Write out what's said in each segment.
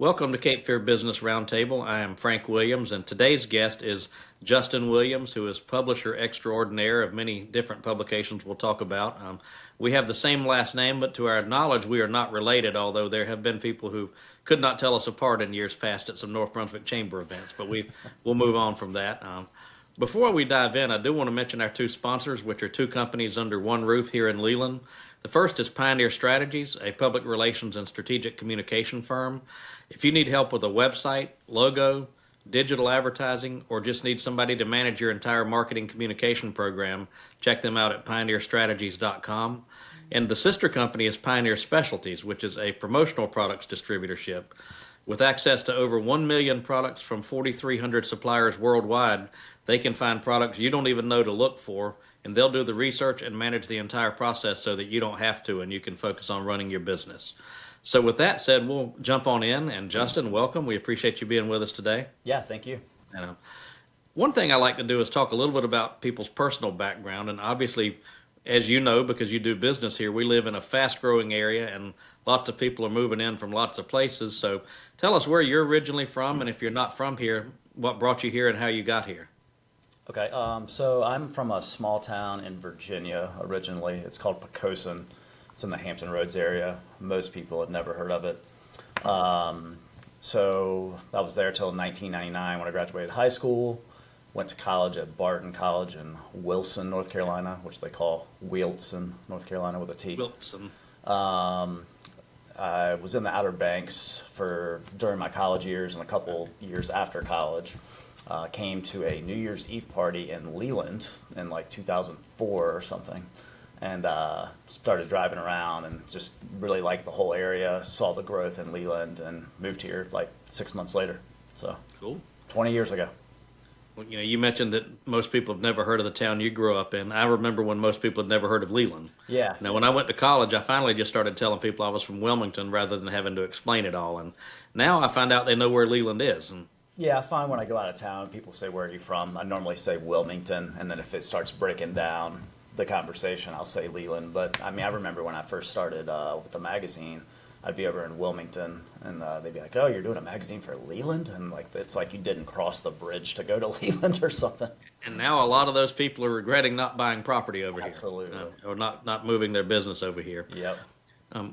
Welcome to Cape Fear Business Roundtable. I am Frank Williams, and today's guest is Justin Williams, who is publisher extraordinaire of many different publications we'll talk about. We have the same last name, but to our knowledge, we are not related, although there have been people who could not tell us apart in years past at some North Brunswick Chamber events, but we'll move on from that. Before we dive in, I do want to mention our two sponsors, which are two companies under one roof here in Leland. The first is Pioneer Strategies, a public relations and strategic communication firm. If you need help with a website, logo, digital advertising, or just need somebody to manage your entire marketing communication program, check them out at pioneerstrategies.com. And the sister company is Pioneer Specialties, which is a promotional products distributorship. With access to over 1 million products from 4,300 suppliers worldwide, they can find products you don't even know to look for, and they'll do the research and manage the entire process so that you don't have to and you can focus on running your business. So with that said, we'll jump on in. And Justin, welcome. We appreciate you being with us today. Yeah, thank you. And one thing I like to do is talk a little bit about people's personal background. And obviously, as you know, because you do business here, we live in a fast-growing area, and lots of people are moving in from lots of places. So tell us where you're originally from, and if you're not from here, what brought you here and how you got here. Okay, so I'm from a small town in Virginia originally. It's called Poquoson. It's in the Hampton Roads area. Most people have never heard of it. So I was there till 1999 when I graduated high school. Went to college at Barton College in Wilson, North Carolina, which they call Wilson, North Carolina with a T. Wilson. I was in the Outer Banks during my college years and a couple years after college. Came to a New Year's Eve party in Leland in like 2004 or something, and started driving around and just really liked the whole area, saw the growth in Leland, and moved here like 6 months later. So Cool. 20 years ago. Well, you mentioned that most people have never heard of the town you grew up in. I remember when most people had never heard of Leland. Yeah. Now, when I went to college, I finally just started telling people I was from Wilmington rather than having to explain it all. And now I find out they know where Leland is. And Yeah, I find when I go out of town, people say, "Where are you from?" I normally say Wilmington, and then if it starts breaking down the conversation, I'll say Leland. But I mean, I remember when I first started with the magazine, I'd be over in Wilmington, and they'd be like, "Oh, you're doing a magazine for Leland?" And like, it's like you didn't cross the bridge to go to Leland or something. And now a lot of those people are regretting not buying property over Absolutely. here, or not moving their business over here. Yep.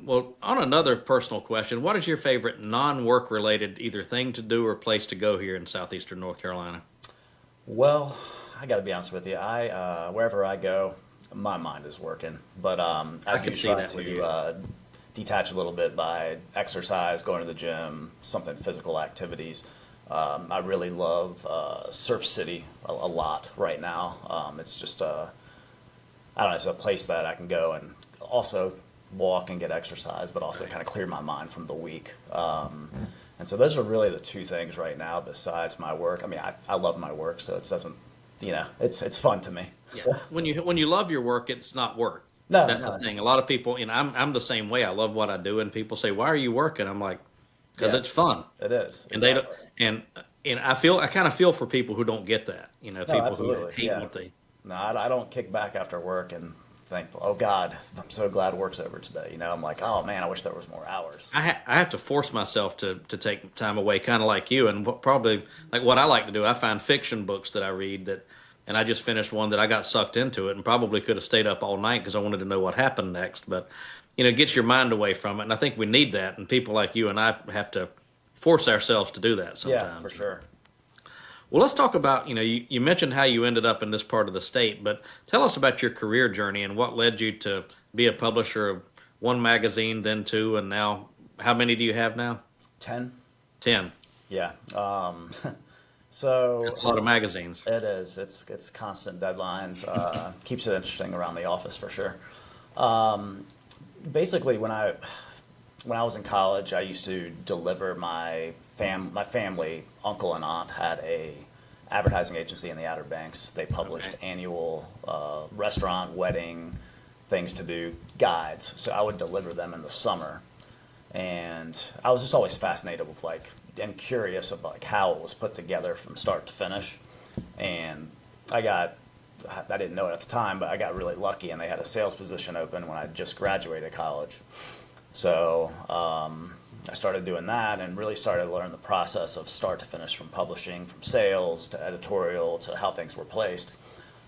Well, on another personal question, what is your favorite non-work related either thing to do or place to go here in southeastern North Carolina? Well, I got to be honest with you. Wherever I go, my mind is working. But I can do see try that with you. to detach a little bit by exercise, going to the gym, something physical activities. I really love Surf City a lot right now. It's just I don't know, it's a place that I can go and also walk and get exercise, but also kind of clear my mind from the week. And so those are really the two things right now besides my work. I mean, I love my work, so it doesn't, it's fun to me. Yeah. So, When you love your work, it's not work. no, That's no, the thing. A lot of people, I'm the same way. I love what I do, and people say, "Why are you working?" I'm like, "Because Yeah. it's fun." it is. And they don't, Exactly. and I kind of feel for people who don't get that. No, People who absolutely. hate Yeah. what they. No, I don't kick back after work and think, "Oh God, I'm so glad work's over today." I'm like, "Oh man, I wish there was more hours." I have to force myself to take time away, kind of like you, and probably like what I like to do. I find fiction books that I read and I just finished one that I got sucked into it, and probably could have stayed up all night because I wanted to know what happened next. But it gets your mind away from it, and I think we need that. And people like you and I have to force ourselves to do that sometimes. Yeah, for sure. Well, let's talk about, you mentioned how you ended up in this part of the state, but tell us about your career journey and what led you to be a publisher of one magazine, then two, and now, how many do you have now? 10. 10. Yeah. So That's a lot of magazines. it is. It's constant deadlines. Keeps it interesting around the office for sure. Basically, when I was in college, I used to deliver my family, uncle and aunt had a advertising agency in the Outer Banks. They published Okay. annual restaurant, wedding, things to do guides. So I would deliver them in the summer, and I was just always fascinated with and curious about how it was put together from start to finish. And I didn't know it at the time, but I got really lucky, and they had a sales position open when I just graduated college. So I started doing that and really started to learn the process of start to finish, from publishing, from sales to editorial to how things were placed.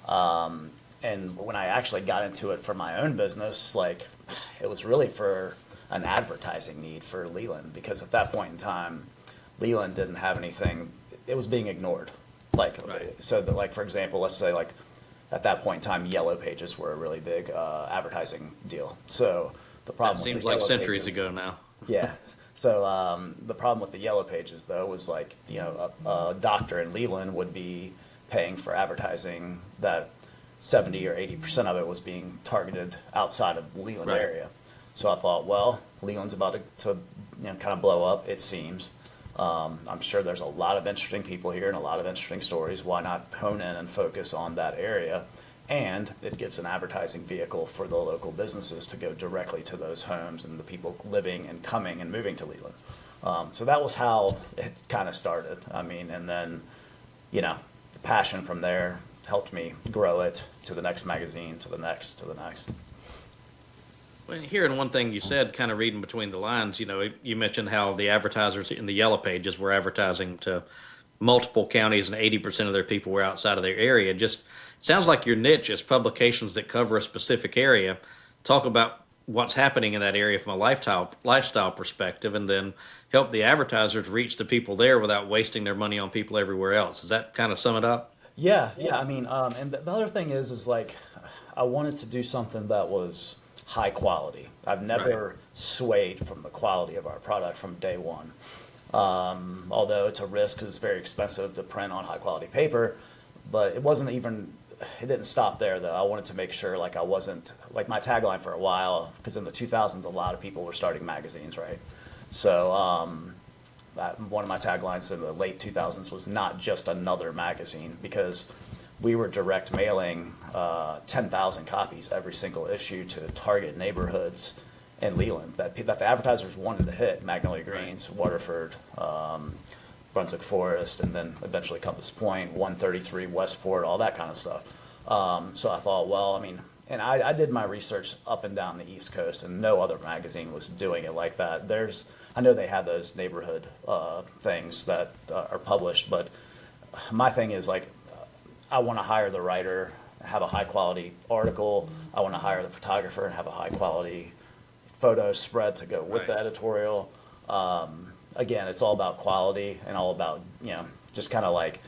And when I actually got into it for my own business, like, it was really for an advertising need for Leland, because at that point in time, Leland didn't have anything. It was being ignored. Like, so that, like, for example, let's say, like, at that point in time, Yellow Pages were a really big advertising deal. So the problem That with seems the like Yellow centuries Pages, ago now. yeah. So the problem with the Yellow Pages, though, was like, a doctor in Leland would be paying for advertising that 70 or 80% of it was being targeted outside of the Leland Right. area. So I thought, well, Leland's about to kind of blow up, it seems. I'm sure there's a lot of interesting people here and a lot of interesting stories. Why not hone in and focus on that area? And it gives an advertising vehicle for the local businesses to go directly to those homes and the people living and coming and moving to Leland. So that was how it kind of started. I mean, and then, the passion from there helped me grow it to the next magazine, to the next, to the next. Well, hearing one thing you said, kind of reading between the lines, you mentioned how the advertisers in the Yellow Pages were advertising to multiple counties and 80% of their people were outside of their area. Just sounds like your niche is publications that cover a specific area, talk about what's happening in that area from a lifestyle perspective, and then help the advertisers reach the people there without wasting their money on people everywhere else. Does that kind of sum it up? Yeah, yeah. I mean, and the other thing is like, I wanted to do something that was high quality. I've never swayed from the quality of our product from day one. Although it's a risk because it's very expensive to print on high quality paper, but it didn't stop there though. I wanted to make sure, like, I wasn't, like, my tagline for a while, because in the 2000s, a lot of people were starting magazines, right? So, one of my taglines in the late 2000s was not just another magazine, because we were direct mailing 10,000 copies every single issue to target neighborhoods in Leland that the advertisers wanted to hit: Magnolia Greens, Waterford, Brunswick Forest, and then eventually Compass Point, 133 Westport, all that kind of stuff. So I thought, well, I mean, and I did my research up and down the East Coast, and no other magazine was doing it like that. I know they had those neighborhood things that are published, but my thing is, like, I want to hire the writer, have a high quality article. I want to hire the photographer and have a high quality photo spread to go with the editorial. Again, it's all about quality and all about, just kind of like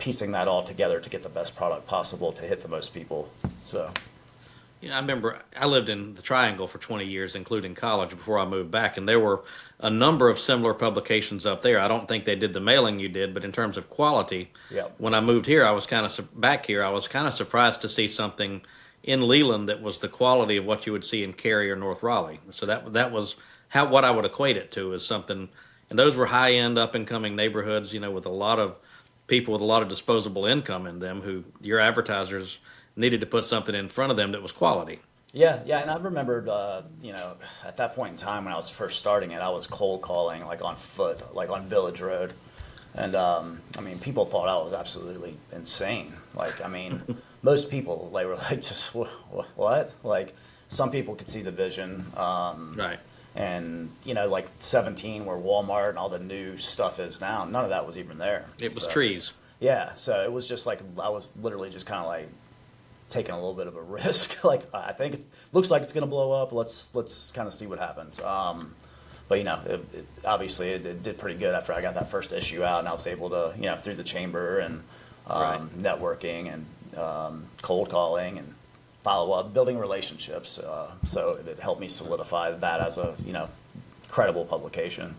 piecing that all together to get the best product possible to hit the most people. So. I remember I lived in the Triangle for 20 years, including college, before I moved back, and there were a number of similar publications up there. I don't think they did the mailing you did, but in terms of quality, when I moved here, I was kind of surprised to see something in Leland that was the quality of what you would see in Cary or North Raleigh. So that was what I would equate it to, is something, and those were high-end, up-and-coming neighborhoods, with a lot of people with a lot of disposable income in them, who your advertisers needed to put something in front of them that was quality. Yeah, and I remembered, at that point in time when I was first starting it, I was cold calling, like, on foot, like on Village Road. And, I mean, people thought I was absolutely insane. Like, I mean, most people, they were like, just, what? Like, some people could see the vision. Right. And, like 17, where Walmart and all the new stuff is now, none of that was even there. It was trees. Yeah, so it was just like, I was literally just kind of like taking a little bit of a risk. Like, I think it looks like it's going to blow up. Let's kind of see what happens. But, obviously it did pretty good after I got that first issue out, and I was able to, through the chamber and networking and cold calling and follow up, building relationships. So it helped me solidify that as a, credible publication.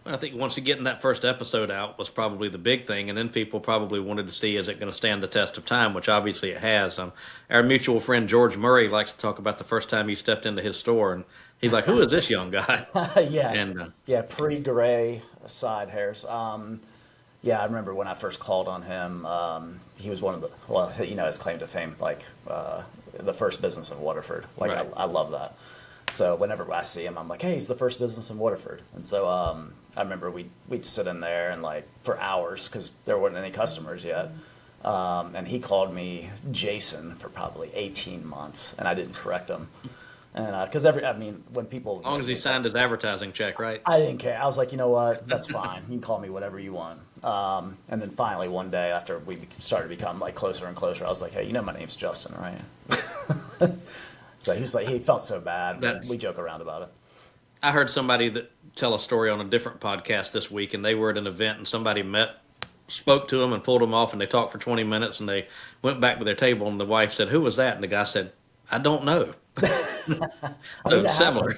I think once you getting that first episode out was probably the big thing, and then people probably wanted to see, is it going to stand the test of time, which obviously it has. Our mutual friend George Murray likes to talk about the first time you stepped into his store, and he's like, who is this young guy? Pre-gray side hairs. I remember when I first called on him, he was one of his claim to fame, like the first business in Waterford. Like, I love that. So whenever I see him, I'm like, hey, he's the first business in Waterford. And so I remember we'd sit in there and, like, for hours, because there weren't any customers yet. And he called me Jason for probably 18 months, and I didn't correct him. And because when people, As long as he signed his advertising check, right? I didn't care. I was like, you know what? That's fine. You can call me whatever you want. And then finally one day after we started to become like closer and closer, I was like, hey, you know my name's Justin, right? So he was like, he felt so bad. We joke around about it. I heard somebody that tell a story on a different podcast this week, and they were at an event, and somebody spoke to them and pulled them off, and they talked for 20 minutes, and they went back to their table, and the wife said, "Who was that?" And the guy said, "I don't know." So similar.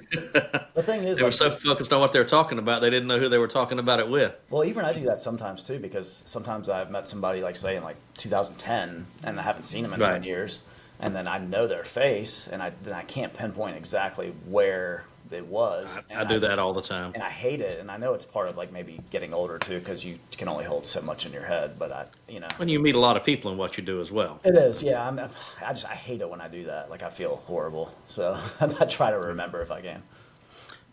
The thing is, They were so focused on what they were talking about, they didn't know who they were talking about it with. well, even I do that sometimes too, because sometimes I've met somebody, like say in like 2010, and I haven't seen them in 10 years, and then I know their face, and then I can't pinpoint exactly where it was. I do that all the time. And I hate it, and I know it's part of like maybe getting older too, because you can only hold so much in your head. But when you meet a lot of people in what you do as well. It is, yeah. I hate it when I do that. Like I feel horrible, so I try to remember if I can.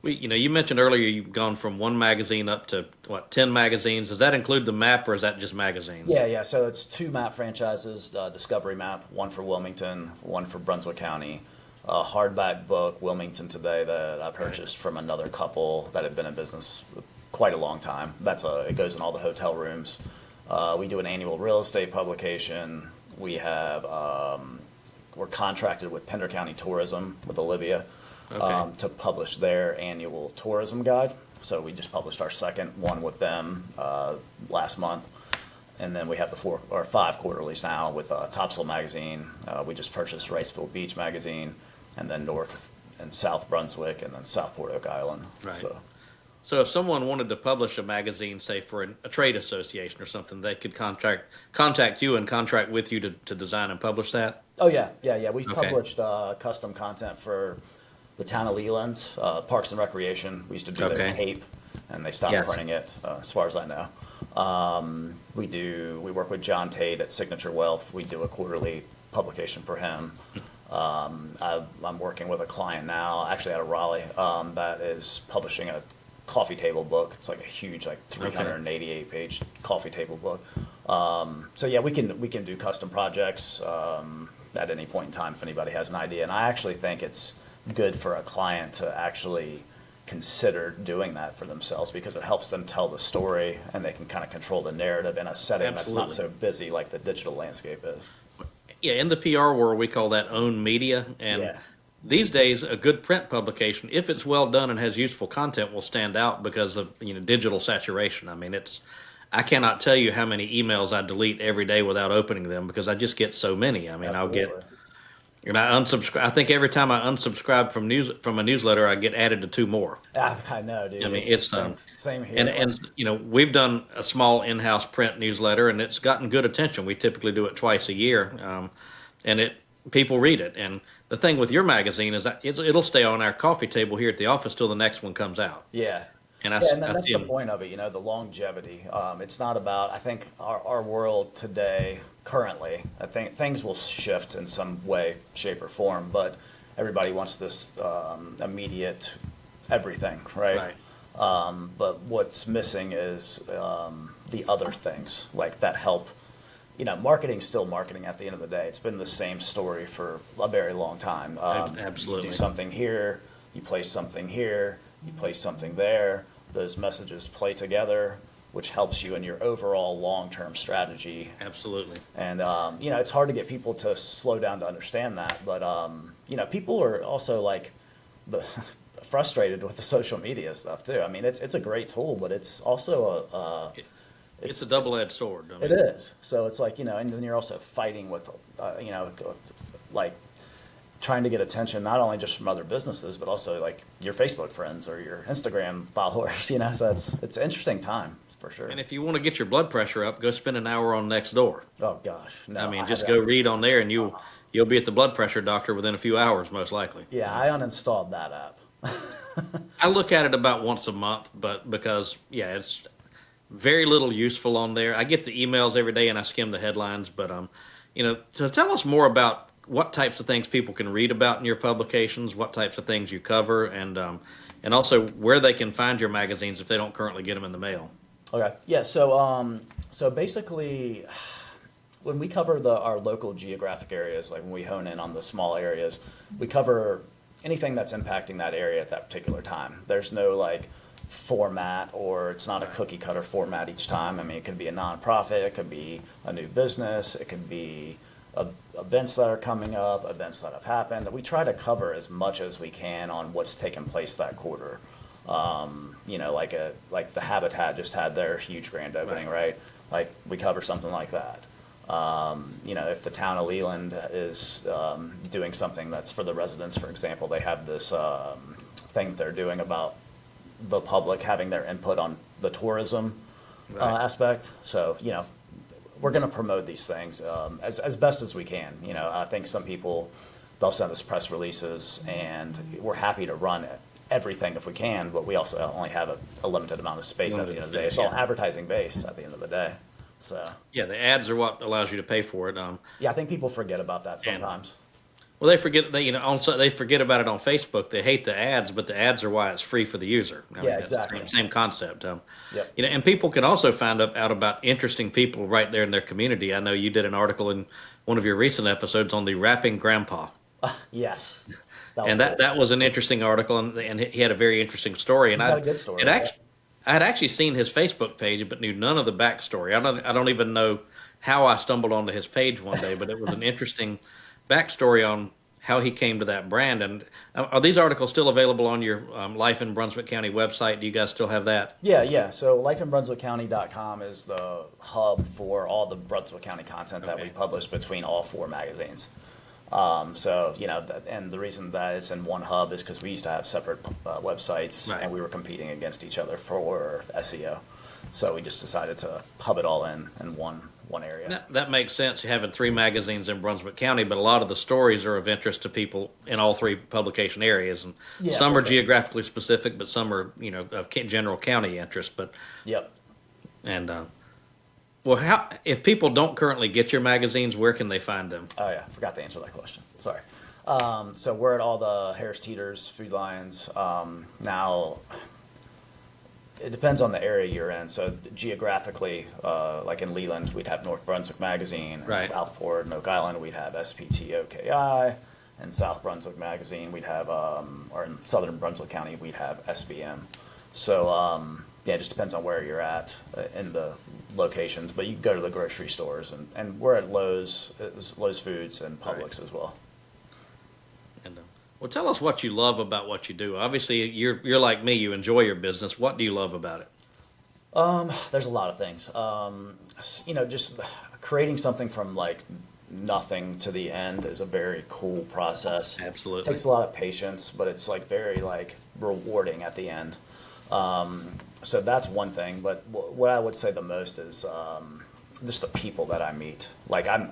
You mentioned earlier you've gone from one magazine up to 10 magazines. Does that include the map, or is that just magazines? Yeah. So it's 2 map franchises: Discovery Map, one for Wilmington, one for Brunswick County. A hardback book, Wilmington Today, that I purchased from another couple that had been in business quite a long time. It goes in all the hotel rooms. We do an annual real estate publication. We're contracted with Pender County Tourism with Olivia to publish their annual tourism guide. So we just published our second one with them last month. And then we have the 4 or 5 quarterlies now with Topsail Magazine. We just purchased Riceville Beach Magazine, and then North and South Brunswick, and then Southport Oak Island. Right. So if someone wanted to publish a magazine, say for a trade association or something, they could contact you and contract with you to design and publish that? Oh, yeah. We've published custom content for the town of Leland, Parks and Recreation. We used to do their tape, and they stopped printing it, as far as I know. We work with John Tate at Signature Wealth. We do a quarterly publication for him. I'm working with a client now, actually out of Raleigh, that is publishing a coffee table book. It's like a huge, like 388-page coffee table book. So yeah, we can do custom projects at any point in time if anybody has an idea. And I actually think it's good for a client to actually consider doing that for themselves, because it helps them tell the story, and they can kind of control the narrative in a setting that's not so busy like the digital landscape is. Yeah, in the PR world, we call that owned media. And these days, a good print publication, if it's well done and has useful content, will stand out because of digital saturation. I mean, I cannot tell you how many emails I delete every day without opening them, because I just get so many. I mean, and I unsubscribe. I think every time I unsubscribe from a newsletter, I get added to 2 more. I know, dude. I mean, it's same here. And we've done a small in-house print newsletter, and it's gotten good attention. We typically do it twice a year, and people read it. And the thing with your magazine is that it'll stay on our coffee table here at the office till the next one comes out. Yeah. And that's the point of it, the longevity. It's not about, I think, our world today, currently, I think things will shift in some way, shape, or form, but everybody wants this immediate everything, right? But what's missing is the other things, like that help. Marketing's still marketing at the end of the day. It's been the same story for a very long time. Absolutely. You do something here, you place something here, you place something there. Those messages play together, which helps you in your overall long-term strategy. Absolutely. And it's hard to get people to slow down to understand that. But people are also like frustrated with the social media stuff too. I mean, it's a great tool, but it's also it's a double-edged sword. I mean, it is. So it's like, and then you're also fighting with, like trying to get attention, not only just from other businesses, but also like your Facebook friends or your Instagram followers, so it's an interesting time for sure. And if you want to get your blood pressure up, go spend an hour on Nextdoor. Oh gosh. No, I mean, just go read on there, and you'll be at the blood pressure doctor within a few hours, most likely. Yeah, I uninstalled that app. I look at it about once a month, but because it's very little useful on there. I get the emails every day, and I skim the headlines. But to tell us more about what types of things people can read about in your publications, what types of things you cover, and also where they can find your magazines if they don't currently get them in the mail. Okay. Yeah. So basically, when we cover our local geographic areas, like when we hone in on the small areas, we cover anything that's impacting that area at that particular time. There's no like format, or it's not a cookie cutter format each time. I mean, it could be a nonprofit, it could be a new business, it could be events that are coming up, events that have happened. We try to cover as much as we can on what's taken place that quarter. Like the Habitat just had their huge grand opening, right? Like we cover something like that. If the town of Leland is doing something that's for the residents, for example, they have this thing that they're doing about the public having their input on the tourism aspect. So, we're going to promote these things as best as we can. I think some people, they'll send us press releases, and we're happy to run everything if we can, but we also only have a limited amount of space at the end of the day. It's all advertising based at the end of the day. So Yeah, the ads are what allows you to pay for it. I think people forget about that sometimes. Well, they forget they forget about it on Facebook. They hate the ads, but the ads are why it's free for the user. I mean, it's exactly. the same concept. Yep. And people can also find out about interesting people right there in their community. I know you did an article in one of your recent episodes on the rapping grandpa. Yes. That was an interesting article, and he had a very interesting story. And He had a good story. I had actually seen his Facebook page, but knew none of the backstory. I don't even know how I stumbled onto his page one day, but it was an interesting backstory on how he came to that brand. And are these articles still available on your Life in Brunswick County website? Do you guys still have that? Yeah. So lifeinbrunswickcounty.com is the hub for all the Brunswick County content that we publish between all 4 magazines. And the reason that it's in one hub is because we used to have separate websites, and we were competing against each other for SEO. So we just decided to hub it all in one area. That makes sense, having 3 magazines in Brunswick County, but a lot of the stories are of interest to people in all 3 publication areas. And some are geographically specific, but some are, of general county interest. But Yep. And if people don't currently get your magazines, where can they find them? Oh yeah, forgot to answer that question. Sorry. So we're at all the Harris Teeters, Food Lions. Now, it depends on the area you're in. So geographically, like in Leland, we'd have North Brunswick Magazine. In Southport and Oak Island, we'd have SPTOKI. In South Brunswick Magazine, we'd have, or in Southern Brunswick County, we'd have SBM. So it just depends on where you're at in the locations. But you can go to the grocery stores, and we're at Lowe's Foods and Publix as well. And well, tell us what you love about what you do. Obviously, you're like me. You enjoy your business. What do you love about it? There's a lot of things. Just creating something from like nothing to the end is a very cool process. Absolutely. It takes a lot of patience, but it's like very like rewarding at the end. So that's one thing. But what I would say the most is just the people that I meet. Like in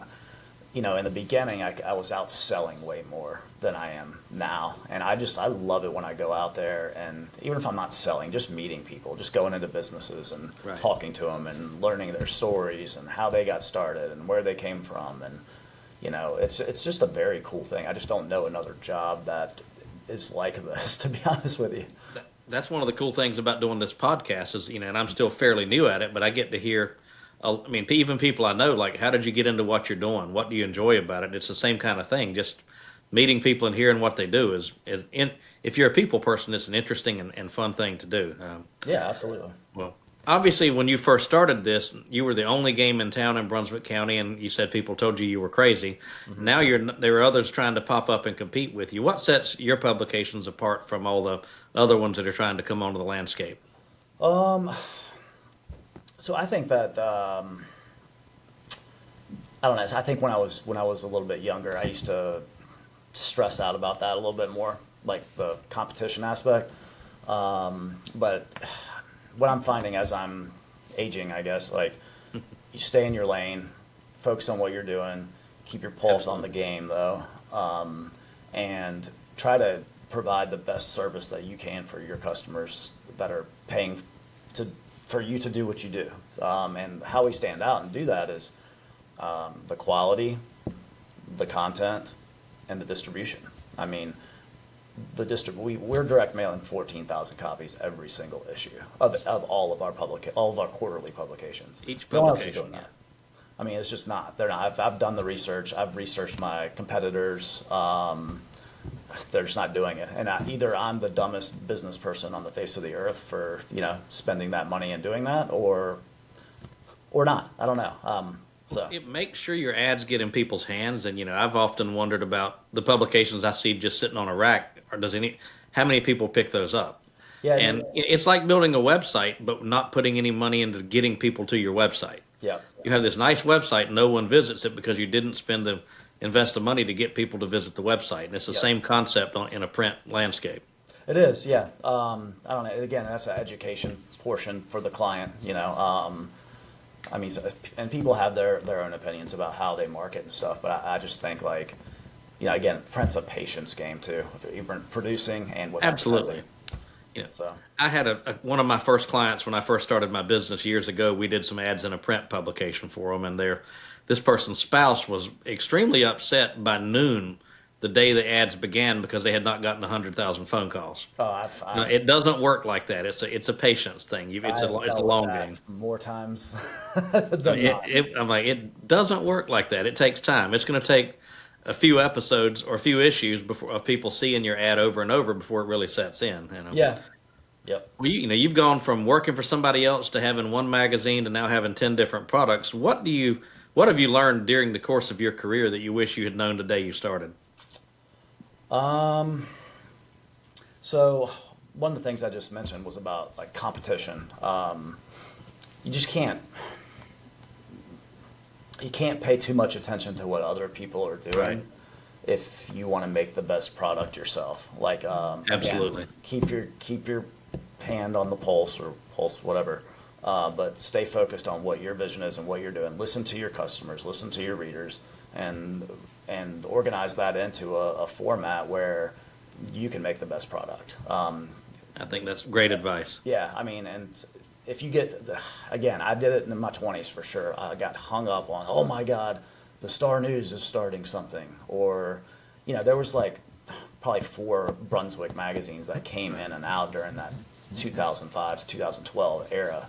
the beginning, I was out selling way more than I am now. And I love it when I go out there, and even if I'm not selling, just meeting people, just going into businesses and talking to them and learning their stories and how they got started and where they came from. And, it's just a very cool thing. I just don't know another job that is like this, to be honest with you. That's one of the cool things about doing this podcast is, and I'm still fairly new at it, but I get to hear, even people I know, like, how did you get into what you're doing? What do you enjoy about it? It's the same kind of thing. Just meeting people and hearing what they do if you're a people person, it's an interesting and fun thing to do. Yeah, absolutely. Well, obviously, when you first started this, you were the only game in town in Brunswick County, and you said people told you were crazy. Mm-hmm. Now there are others trying to pop up and compete with you. What sets your publications apart from all the other ones that are trying to come onto the landscape? So I think that I don't know. I think when I was a little bit younger, I used to stress out about that a little bit more, like the competition aspect. But what I'm finding as I'm aging, I guess, like you stay in your lane, focus on what you're doing, keep your pulse on the game though, and try to provide the best service that you can for your customers that are paying for you to do what you do. And how we stand out and do that is the quality, the content, and the distribution. I mean, we're direct mailing 14,000 copies every single issue of all of our quarterly publications. Each no one else is publication. doing that. I mean, it's just not. They're not. I've done the research. I've researched my competitors. they're just not doing it. And either I'm the dumbest business person on the face of the earth for, spending that money and doing that, or not. I don't know. Make sure your ads get in people's hands. And, I've often wondered about the publications I see just sitting on a rack. Or how many people pick those up? Yeah. And it's like building a website, but not putting any money into getting people to your website. Yeah. You have this nice website, no one visits it because you didn't invest the money to get people to visit the website. And it's the same concept in a print landscape. It is, yeah. I don't know. Again, that's an education portion for the client, and people have their own opinions about how they market and stuff, but I just think, like, again, print's a patience game too, even producing and with Absolutely. So I had one of my first clients when I first started my business years ago. We did some ads in a print publication for them, and this person's spouse was extremely upset by noon the day the ads began because they had not gotten 100,000 phone calls. It doesn't work like that. It's a patience thing. It's a long game. More times than not. I'm like, it doesn't work like that. It takes time. It's going to take a few episodes or a few issues of people seeing your ad over and over before it really sets in. Yeah. Yep. Well, you've gone from working for somebody else to having one magazine to now having 10 different products. What have you learned during the course of your career that you wish you had known the day you started? So one of the things I just mentioned was about, like, competition. You just can't pay too much attention to what other people are doing. Right. If you want to make the best product yourself. Like, Absolutely. Again, keep your hand on the pulse, whatever. But stay focused on what your vision is and what you're doing. Listen to your customers, listen to your readers, and organize that into a format where you can make the best product. I think that's great advice. Yeah, and if you again, I did it in my 20s for sure. I got hung up on, oh my God, the Star News is starting something. Or, there was like probably 4 Brunswick magazines that came in and out during that 2005 to 2012 era.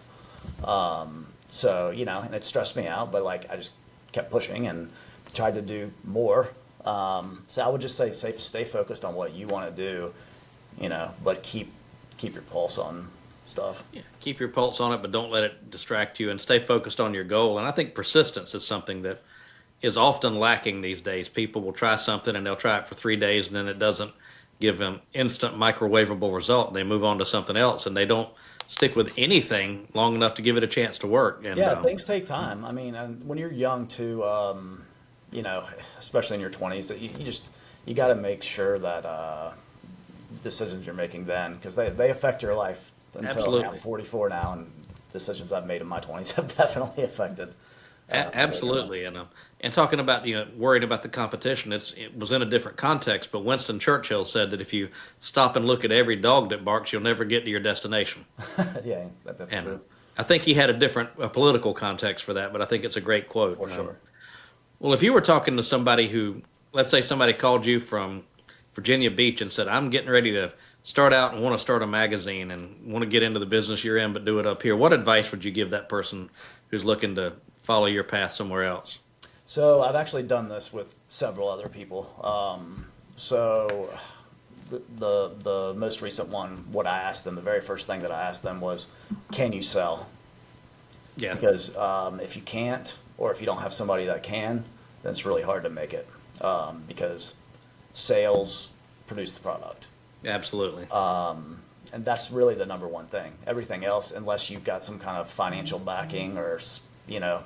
So, and it stressed me out, but, like, I just kept pushing and tried to do more. So I would just say stay focused on what you want to do, but keep your pulse on stuff. Yeah, keep your pulse on it, but don't let it distract you, and stay focused on your goal. And I think persistence is something that is often lacking these days. People will try something and they'll try it for 3 days, and then it doesn't give them instant microwavable result. They move on to something else, and they don't stick with anything long enough to give it a chance to work. And, things take time. And when you're young too, especially in your 20s, you got to make sure that decisions you're making then, because they affect your life until Absolutely. I'm 44 now, and decisions I've made in my 20s have definitely affected. Absolutely. And talking about, worried about the competition, it was in a different context, but Winston Churchill said that if you stop and look at every dog that barks, you'll never get to your destination. Yeah, that's true. I think he had a political context for that, but I think it's a great quote. For sure. Well, if you were talking to somebody who, let's say somebody called you from Virginia Beach and said, I'm getting ready to start out and want to start a magazine and want to get into the business you're in, but do it up here, what advice would you give that person who's looking to follow your path somewhere else? So I've actually done this with several other people. So the most recent one, what I asked them, the very first thing that I asked them was, can you sell? Yeah. Because if you can't, or if you don't have somebody that can, then it's really hard to make it, because sales produce the product. Absolutely. And that's really the number one thing. Everything else, unless you've got some kind of financial backing, or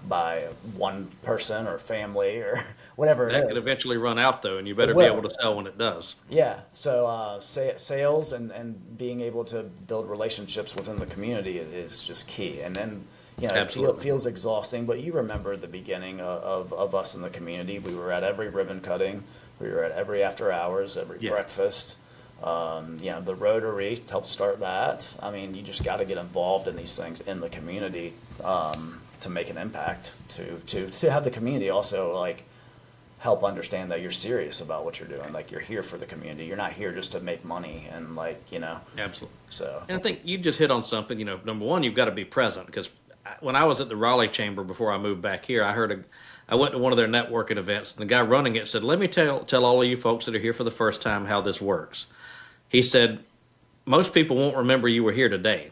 by one person or family or whatever it is. That could eventually run out, though, and you better be able to sell when it does. Yeah. So sales and being able to build relationships within the community is just key. And then, it feels exhausting, but you remember the beginning of us in the community. We were at every ribbon cutting. We were at every after hours, every breakfast. The Rotary helped start that. You just got to get involved in these things in the community to make an impact, to have the community also, like, help understand that you're serious about what you're doing. Like, you're here for the community. You're not here just to make money and, Absolutely. So. And I think you just hit on something. Number one, you've got to be present, because when I was at the Raleigh Chamber before I moved back here, I went to one of their networking events, and the guy running it said, "Let me tell all of you folks that are here for the first time how this works." He said, "Most people won't remember you were here today.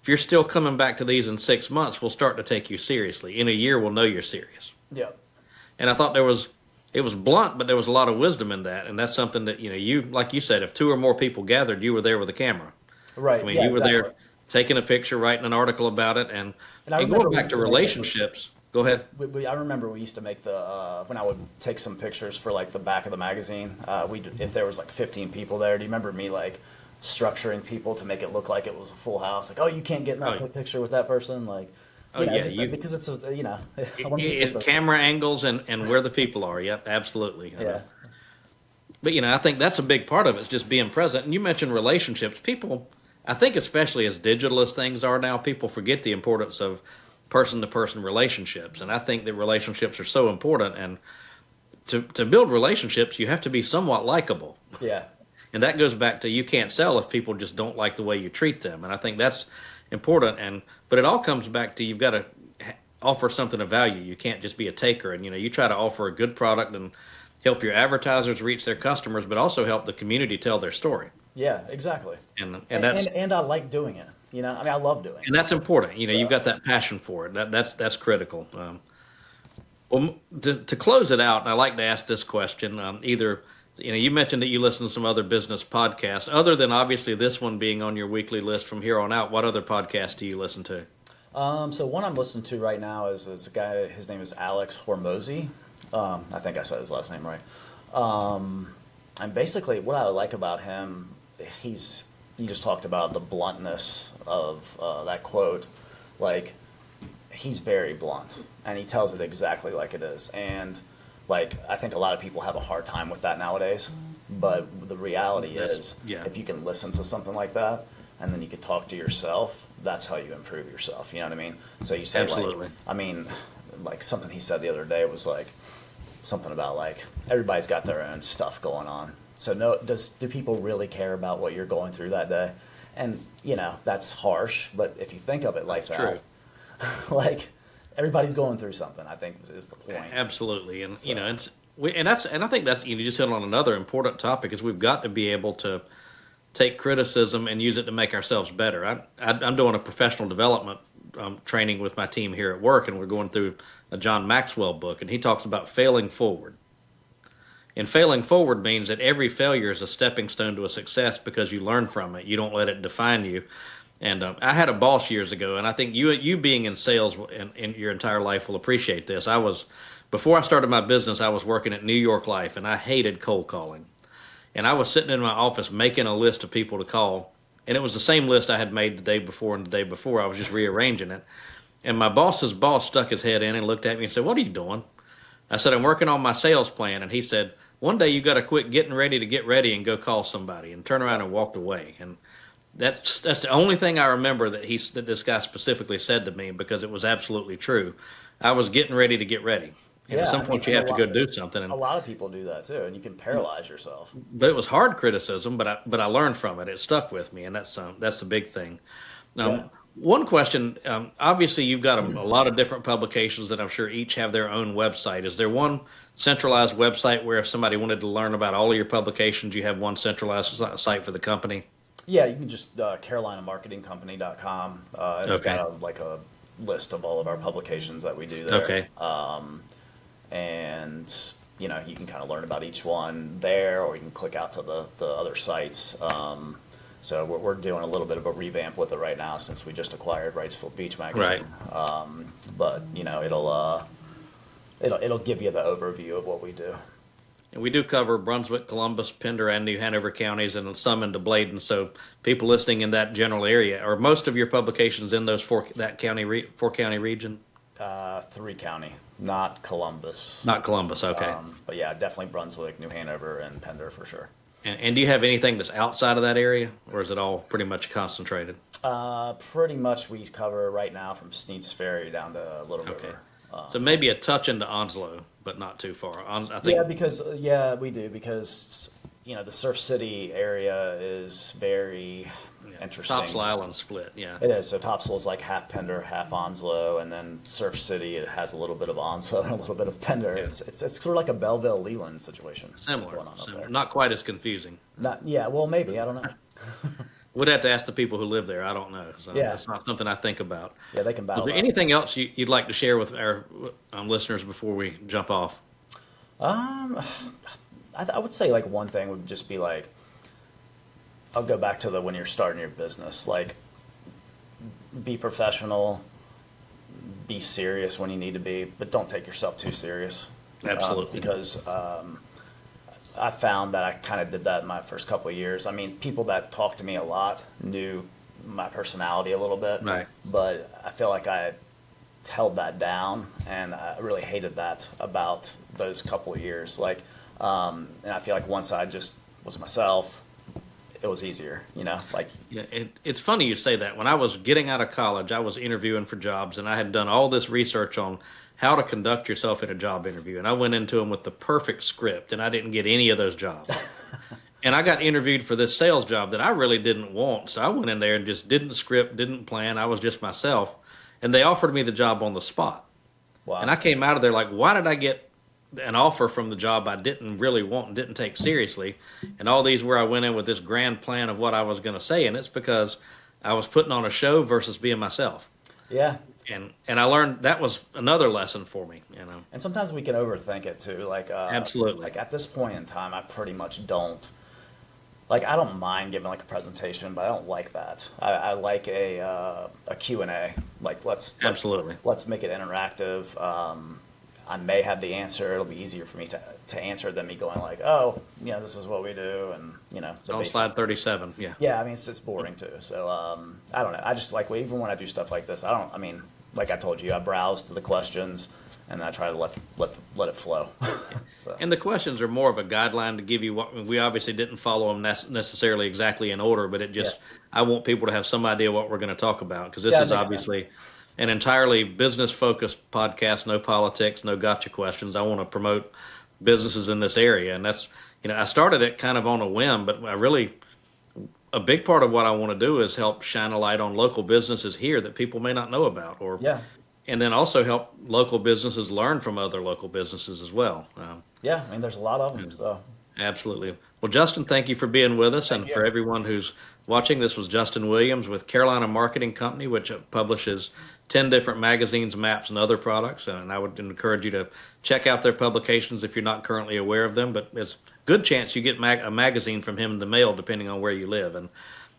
If you're still coming back to these in 6 months, we'll start to take you seriously. In a year, we'll know you're serious." Yeah. And I thought it was blunt, but there was a lot of wisdom in that, and that's something that you like you said, if two or more people gathered, you were there with a camera. Right. I mean, Yeah, you were exactly. there taking a picture, writing an article about it, and And I and remember going we back used to to make relationships. Go ahead. I remember we used to make the when I would take some pictures for like the back of the magazine. If there was like 15 people there, do you remember me like structuring people to make it look like it was a full house? Like, oh, you can't get in that Oh, picture with that person. Like, oh yeah, just because it's a, I want people it to, camera angles and where the people are. Yep, absolutely. yeah, But I think that's a big part of it, is just being present. And you mentioned relationships. People, I think, especially as digital as things are now, people forget the importance of person-to-person relationships. And I think that relationships are so important. And to build relationships, you have to be somewhat likable. yeah, And that goes back to, you can't sell if people just don't like the way you treat them. And I think that's important. But it all comes back to, you've got to offer something of value. You can't just be a taker. And you try to offer a good product and help your advertisers reach their customers, but also help the community tell their story. yeah, exactly. And that's And I like doing it. I mean, I love doing and it. that's important. You've So, got that passion for it. That's critical. Well, to close it out, and I like to ask this question: either you mentioned that you listen to some other business podcasts, other than obviously this one being on your weekly list from here on out. What other podcasts do you listen to? so one I'm listening to right now is a guy. His name is Alex Hormozy. I think I said his last name right. And basically, what I like about him, you just talked about the bluntness of that quote. Like, he's very blunt, and he tells it exactly like it is. And like, I think a lot of people have a hard time with that nowadays. But the reality is, Yeah, if you can listen to something like that, and then you can talk to yourself, that's how you improve yourself. You know what I mean? So you say, absolutely. like, I mean, like something he said the other day was like something about like everybody's got their own stuff going on. So do people really care about what you're going through that day? And that's harsh, but if you think of it like That's that, like everybody's going through something, I think is the point. Absolutely, and So, and I think that's you just hit on another important topic, is we've got to be able to take criticism and use it to make ourselves better. I'm doing a professional development training with my team here at work, and we're going through a John Maxwell book, and he talks about failing forward. And failing forward means that every failure is a stepping stone to a success, because you learn from it. You don't let it define you. And I had a boss years ago, and I think you being in sales in your entire life will appreciate this. Before I started my business, I was working at New York Life, and I hated cold calling. And I was sitting in my office making a list of people to call, and it was the same list I had made the day before and the day before. I was just rearranging it. And my boss's boss stuck his head in and looked at me and said, "What are you doing?" I said, "I'm working on my sales plan." And he said, "One day you got to quit getting ready to get ready and go call somebody," and turn around and walked away. And that's the only thing I remember that this guy specifically said to me, because it was absolutely true. I was getting ready to get ready. And at yeah, some I mean, point you and have to go do something. a lot of people do that too, and you can paralyze yourself. But it was hard criticism, but I learned from it. It stuck with me, and that's the big thing. Yeah. One question, obviously you've got a lot of different publications that I'm sure each have their own website. Is there one centralized website where if somebody wanted to learn about all of your publications, you have one centralized site for the company? Yeah, you can just CarolinaMarketingCompany.com. It's Okay. got like a list of all of our publications that we do there. Okay. And you can kind of learn about each one there, or you can click out to the other sites. So we're doing a little bit of a revamp with it right now, since we just acquired Wrightsville Beach Magazine. Right. But it'll give you the overview of what we do. And we do cover Brunswick, Columbus, Pender, and New Hanover counties, and some into Bladen. So people listening in that general area, are most of your publications in those four county region? 3-county, not Columbus. Not Columbus, okay. But yeah, definitely Brunswick, New Hanover, and Pender for sure. And do you have anything that's outside of that area, or is it all pretty much concentrated? Pretty much we cover right now from Sneed's Ferry down to Little Okay. River. So maybe a touch into Onslow, but not too far. I think. Yeah, we do because the Surf City area is very interesting. Topsail Island split, yeah. It is. So Topsail's like half Pender, half Onslow, and then Surf City, it has a little bit of Onslow and a little bit of Pender. Yeah. It's sort of like a Belleville Leland situation. Similar, going on up there. not quite as confusing. Well, maybe, I don't know. We'd have to ask the people who live there. I don't know. So Yeah. That's not something I think about. Yeah, they can battle. Is there that. anything else you'd like to share with our listeners before we jump off? I would say like one thing would just be like, I'll go back to when you're starting your business, like be professional, be serious when you need to be, but don't take yourself too serious. Absolutely. Because I found that I kind of did that in my first couple of years. I mean, people that talked to me a lot knew my personality a little bit, Right. But I feel like I held that down, and I really hated that about those couple of years. Like, and I feel like once I just was myself, it was easier, like. Yeah, it's funny you say that. When I was getting out of college, I was interviewing for jobs, and I had done all this research on how to conduct yourself in a job interview. And I went into them with the perfect script, and I didn't get any of those jobs. And I got interviewed for this sales job that I really didn't want. So I went in there and just didn't script, didn't plan. I was just myself. And they offered me the job on the spot. Wow. And I came out of there like, why did I get an offer from the job I didn't really want and didn't take seriously? And all these where I went in with this grand plan of what I was going to say. And it's because I was putting on a show versus being myself. Yeah. And I learned that was another lesson for me, And sometimes we can overthink it too. Like, Absolutely. Like at this point in time, I pretty much don't. Like, I don't mind giving like a presentation, but I don't like that. I like a Q&A. Like, let's make it interactive. I may have the answer. It'll be easier for me to answer than me going like, oh, this is what we do, and On slide 37, yeah. Yeah, I mean it's boring too. So I don't know. I just like even when I do stuff like this, like I told you, I browse to the questions and I try to let it flow. So. And the questions are more of a guideline to give you what we obviously didn't follow them necessarily exactly in order, but it just I want people to have some idea what we're going to talk about, because this is obviously an entirely business focused podcast, no politics, no gotcha questions. I want to promote businesses in this area, and that's I started it kind of on a whim, but a big part of what I want to do is help shine a light on local businesses here that people may not know about, and then also help local businesses learn from other local businesses as well. I mean, there's a lot of them. So Absolutely. Well, Justin, thank you for being with us. And for everyone who's watching, this was Justin Williams with Carolina Marketing Company, which publishes 10 different magazines, maps, and other products. And I would encourage you to check out their publications if you're not currently aware of them. But it's a good chance you get a magazine from him in the mail, depending on where you live. And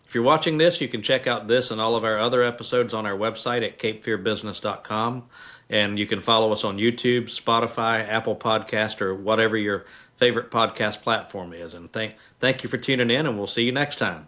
if you're watching this, you can check out this and all of our other episodes on our website at capefearbusiness.com. And you can follow us on YouTube, Spotify, Apple Podcast, or whatever your favorite podcast platform is. And thank you for tuning in, and we'll see you next time.